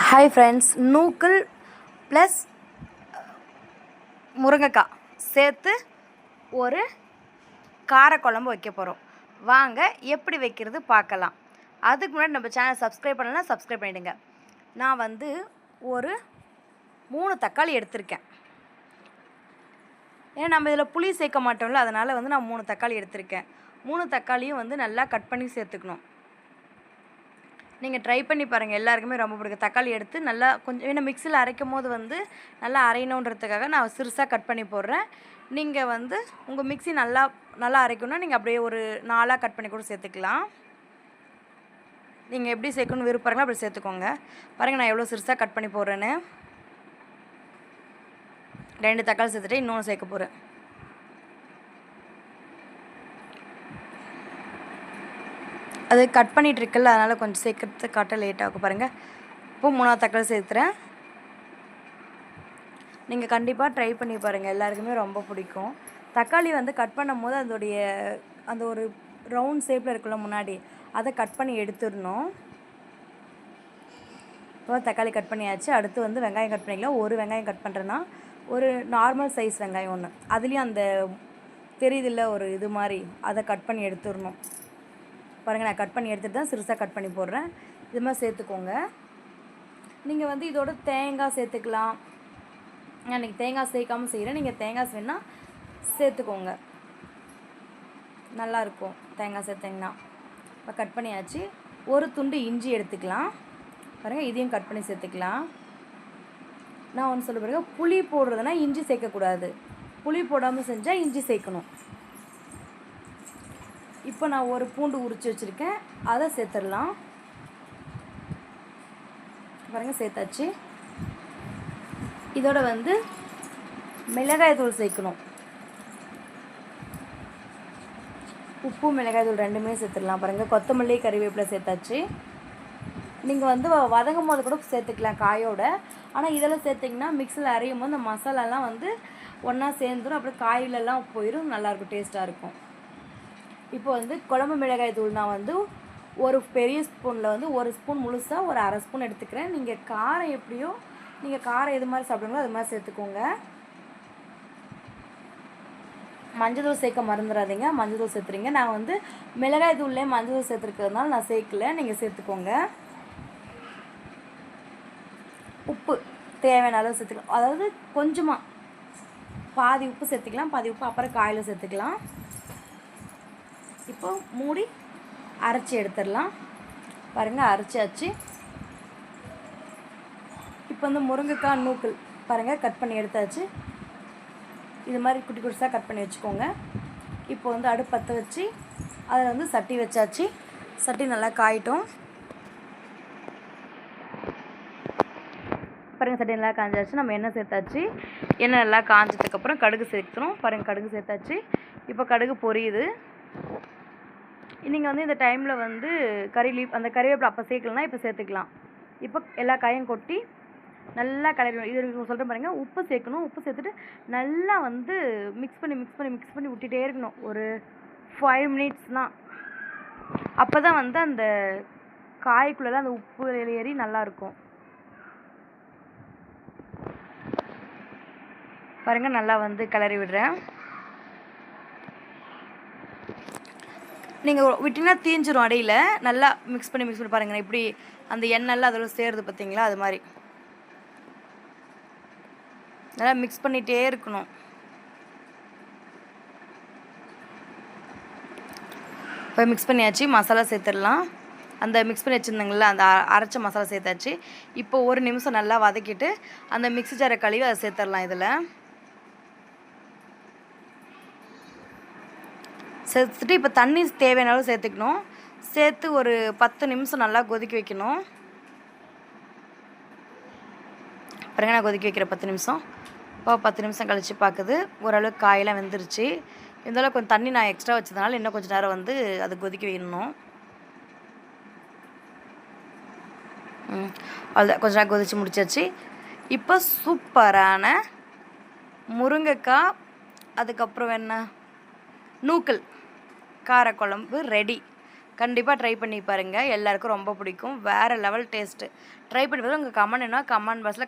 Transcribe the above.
Hi friends, நூக்கல் plus முருங்கைக்காய் சேர்த்து ஒரு காரக்குழம்பு வைக்க போகிறோம். வாங்க எப்படி வைக்கிறது பார்க்கலாம். அதுக்கு முன்னாடி நம்ம சேனல் சப்ஸ்கிரைப் பண்ணலாம், சப்ஸ்கிரைப் பண்ணிவிடுங்க. நான் ஒரு 3 தக்காளி எடுத்திருக்கேன். ஏன்னா நம்ம இதில் புளி சேர்க்க மாட்டோம்ல, அதனால் நான் 3 தக்காளி எடுத்திருக்கேன். 3 தக்காளியும் நல்லா கட் பண்ணி சேர்த்துக்கணும். நீங்கள் ட்ரை பண்ணி பாருங்கள், எல்லாருக்குமே ரொம்ப பிடிக்கும். தக்காளி எடுத்து நல்லா கொஞ்சம் ஏன்னா மிக்சியில் அரைக்கும் போது நல்லா அரையணுன்றதுக்காக நான் சிறுசாக கட் பண்ணி போடுறேன். நீங்கள் உங்கள் மிக்சி நல்லா அரைக்கணும்னா நீங்கள் அப்படியே ஒரு 4ஆக கட் பண்ணி கூட சேர்த்துக்கலாம். நீங்கள் எப்படி சேர்க்கணும்னு விருப்பம் அப்படி சேர்த்துக்கோங்க. பாருங்கள், நான் எவ்வளோ சிறுசாக கட் பண்ணி போடுறேன்னு. 2 தக்காளி சேர்த்துட்டு இன்னொன்று சேர்க்க போகிறேன். அது கட் பண்ணிகிட்ருக்குல்ல, அதனால் கொஞ்சம் சேர்க்கறது காட்ட லேட் ஆகும். பாருங்கள், இப்போ 3ஆவது தக்காளி சேர்த்துறேன். நீங்கள் கண்டிப்பாக ட்ரை பண்ணி பாருங்கள், எல்லாருக்குமே ரொம்ப பிடிக்கும். தக்காளி கட் பண்ணும் போது அதோடைய அந்த ஒரு ரவுண்ட் ஷேப்பில் இருக்குல்ல முன்னாடி, அதை கட் பண்ணி எடுத்துடணும். இப்போ தக்காளி கட் பண்ணியாச்சு. அடுத்து வெங்காயம் கட் பண்ணிக்கலாம். ஒரு வெங்காயம் கட் பண்ணுறேன்னா ஒரு நார்மல் சைஸ் வெங்காயம் ஒன்று, அதுலேயும் அந்த தெரியுதில்ல ஒரு இது மாதிரி, அதை கட் பண்ணி எடுத்துடணும். பாருங்கள், நான் கட் பண்ணி எடுத்துகிட்டு தான் சிறுசாக கட் பண்ணி போடுறேன். இது மாதிரி சேர்த்துக்கோங்க. நீங்கள் இதோட தேங்காய் சேர்த்துக்கலாம். நான் இன்றைக்கி தேங்காய் சேர்க்காமல் செய்கிறேன். நீங்கள் தேங்காய் வேணால் சேர்த்துக்கோங்க, நல்லாயிருக்கும் தேங்காய் சேர்த்திங்கன்னா. இப்போ கட் பண்ணியாச்சு. ஒரு துண்டு இஞ்சி எடுத்துக்கலாம். பாருங்கள், இதையும் கட் பண்ணி சேர்த்துக்கலாம். நான் ஒன்று சொல்ல பாருங்க, புளி போடுறதுனா இஞ்சி சேர்க்கக்கூடாது. புளி போடாமல் செஞ்சால் இஞ்சி சேர்க்கணும். இப்போ நான் ஒரு பூண்டு உரித்து வச்சுருக்கேன், அதை சேர்த்துடலாம். பாருங்கள், சேர்த்தாச்சு. இதோட மிளகாய் தூள் சேர்க்கணும். உப்பு மிளகாய் தூள் ரெண்டுமே சேர்த்துடலாம். பாருங்கள், கொத்தமல்லி கறிவேப்பிலை சேர்த்தாச்சு. நீங்கள் வதங்கும் போது கூட சேர்த்துக்கலாம் காயோட. ஆனால் இதெல்லாம் சேர்த்திங்கன்னா மிக்சியில் அரையும் போது அந்த மசாலாலாம் ஒன்றா சேர்ந்துடும். அப்புறம் காயிலெல்லாம் போயிடும், நல்லாயிருக்கும், டேஸ்ட்டாக இருக்கும். இப்போ குழம்பு மிளகாய் தூள் நான் ஒரு பெரிய ஸ்பூனில் 1 ஸ்பூன் முழுசாக ஒரு 1/2 ஸ்பூன் எடுத்துக்கிறேன். நீங்கள் காரம் எப்படியோ, நீங்கள் காரம் எது மாதிரி சாப்பிடுங்களோ அது மாதிரி சேர்த்துக்கோங்க. மஞ்சள் தூள் சேர்க்க மறந்துடாதீங்க, மஞ்சள் தூள் சேர்த்துறீங்க. நான் மிளகாய் தூள்லேயே மஞ்சள் தூள் சேர்த்துருக்கிறதுனால நான் சேர்க்கல, நீங்கள் சேர்த்துக்கோங்க. உப்பு தேவையான அளவு சேர்த்துக்கலாம். அதாவது கொஞ்சமாக பாதி உப்பு சேர்த்துக்கலாம், பாதி உப்பு அப்புறம் காயில் சேர்த்துக்கலாம். இப்போ மூடி அரைச்சி எடுத்துடலாம். பாருங்கள், அரைச்சாச்சு. இப்போ முருங்கைக்காய் நூக்கல் பாருங்கள் கட் பண்ணி எடுத்தாச்சு. இது மாதிரி குட்டி குட்டிஸாக கட் பண்ணி வச்சுக்கோங்க. இப்போ அடுப்பு பற்ற வச்சு அதில் சட்டி வச்சாச்சு. சட்டி நல்லா காயிட்டும். பாருங்கள், சட்டி நல்லா காஞ்சாச்சு. நம்ம எண்ணெய் சேர்த்தாச்சு. எண்ணெய் நல்லா காஞ்சதுக்கப்புறம் கடுகு சேர்த்துறோம். பாருங்கள், கடுகு சேர்த்தாச்சு. இப்போ கடுகு பொரியுது. நீங்கள் இந்த டைமில் கறி லீஃப் அந்த கறிவேப்பிலை அப்போ சேர்க்கலனா இப்போ சேர்த்துக்கலாம். இப்போ எல்லா காயும் கொட்டி நல்லா கலரி இது சொல்கிறேன் பாருங்கள். உப்பு சேர்க்கணும். உப்பு சேர்த்துட்டு நல்லா மிக்ஸ் பண்ணி விட்டுட்டே இருக்கணும். ஒரு 5 மினிட்ஸ் தான். அப்போ தான் அந்த காய்க்குள்ளெல்லாம் அந்த உப்பு ஏறி நல்லாயிருக்கும். பாருங்கள், நல்லா கிளறி விடுறேன். நீங்கள் விட்டிங்கன்னா தீஞ்சிரும் அடையில். நல்லா மிக்ஸ் பண்ணி பாருங்கள். இப்படி அந்த எண்ணெய்லாம் அதில் சேருது பார்த்தீங்களா, அது மாதிரி நல்லா மிக்ஸ் பண்ணிகிட்டே இருக்கணும். இப்போ மிக்ஸ் பண்ணியாச்சு. மசாலா சேர்த்துடலாம். அந்த மிக்ஸ் பண்ணி வச்சுருந்தாங்கள அந்த அரைச்ச மசாலா சேர்த்தாச்சு. இப்போ 1 நிமிஷம் நல்லா வதக்கிட்டு அந்த மிக்ஸி ஜாரை கழுவி அதை சேர்த்துடலாம். இதில் சேர்த்துட்டு இப்போ தண்ணி தேவையான அளவு சேர்த்துக்கணும். சேர்த்து ஒரு 10 நிமிஷம் நல்லா கொதிக்க வைக்கணும். பாருங்க, நான் கொதிக்க வைக்கிற 10 நிமிஷம். இப்போ 10 நிமிஷம் கழித்து பார்க்குது, ஓரளவுக்கு காயெல்லாம் வெந்துருச்சு. இருந்தாலும் கொஞ்சம் தண்ணி நான் எக்ஸ்ட்ரா வச்சதுனால இன்னும் கொஞ்சம் நேரம் அது கொதிக்க வைக்கணும். அவ்வளோதான், கொஞ்சம் நேரம் கொதித்து முடிச்சாச்சு. இப்போ சூப்பரான முருங்கைக்காய் அதுக்கப்புறம் நூக்கல் காரக்குழம்பு ரெடி. கண்டிப்பாக ட்ரை பண்ணி பாருங்கள், எல்லாருக்கும் ரொம்ப பிடிக்கும். வேறு லெவல் டேஸ்ட்டு. ட்ரை பண்ணி பார்த்தா உங்கள் கமெண்ட் என்ன கமெண்ட் பாக்ஸில்